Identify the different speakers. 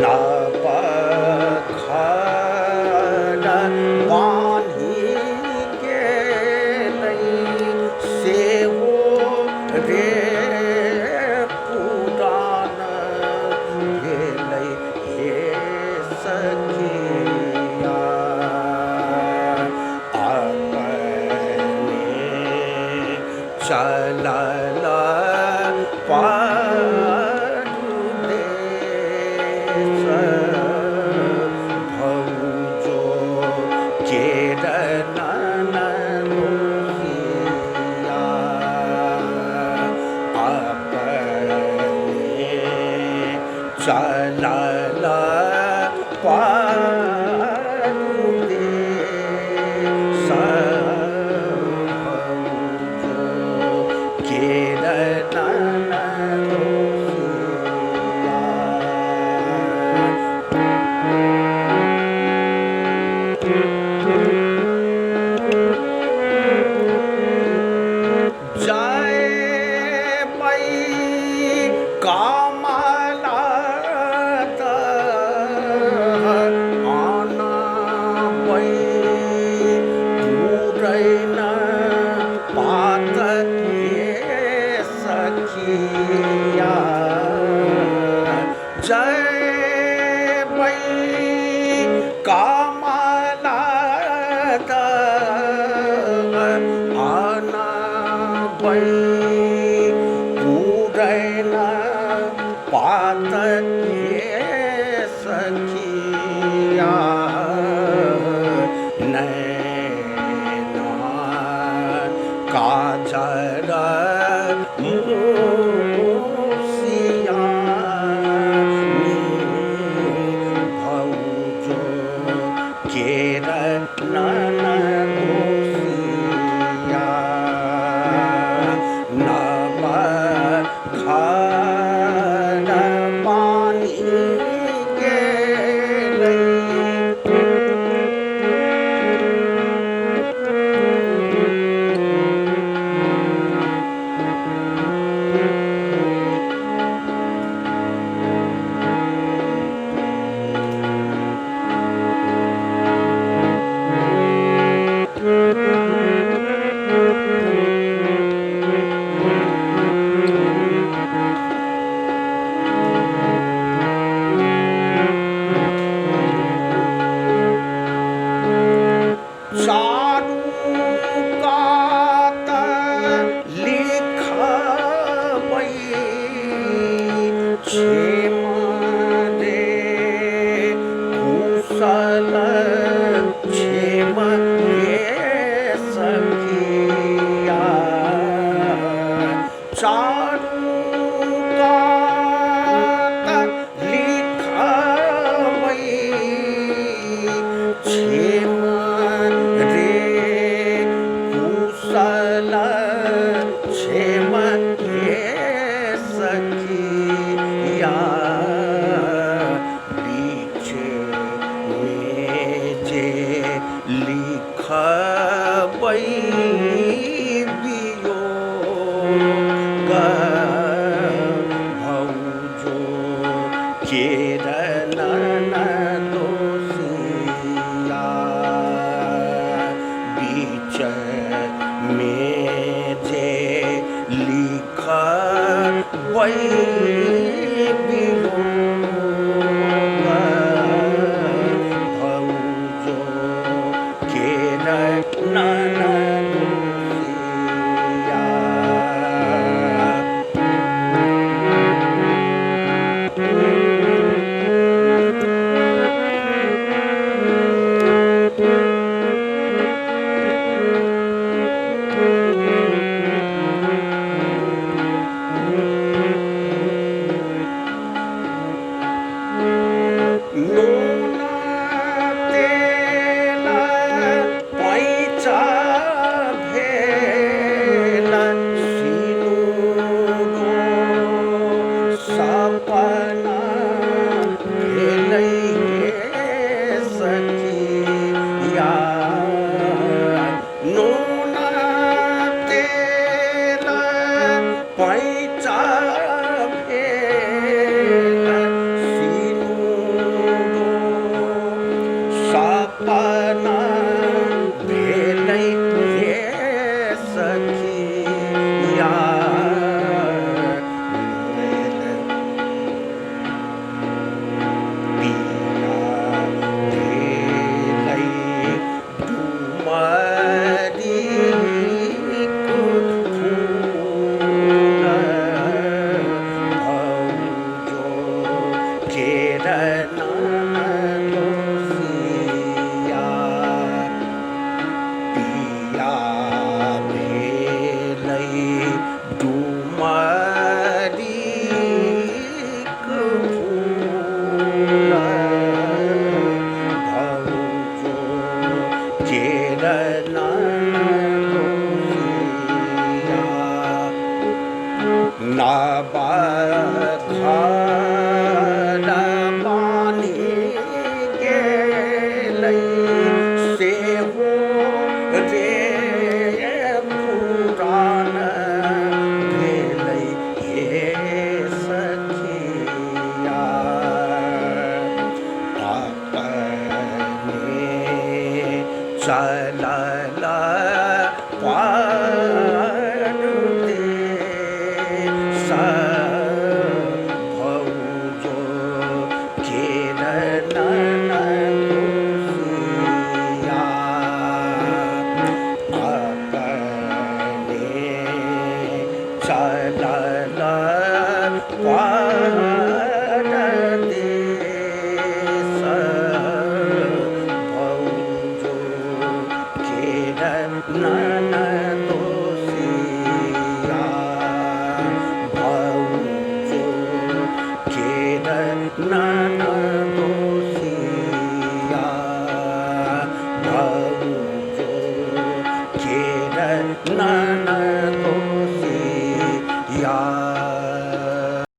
Speaker 1: नबखर बान्हि गेलै सेहो रे पुरान भेलै हे सखिया अपने चलल परदेस भौजो केर ननदोसिया अपने चलल परदेस भौजो केर जय मई कमलत आनबै पुरैन पात के सखिया जय मई कमलत आनबै पुरैन पात के सखिया नैना काजर मूसिया भौजो केर ननदोसिया नबखर बान्हि गेलै चारू कात लिखबै क्षेम रे कुशल क्षेम रे सखिया चारू कात लिखबै क्षेम रे कुशल क्षेम के सखिया बीच में जे लिखबै वियोग भौजो केर ननदोसिया बीच में जे लिखबै वियोग भौजो केर ननदोसिया चलल पारती भौजो केरन दोषिया अपने चलल पारती भौजो केरन दोषिया भौजो केरन दोषिया भौजो केरन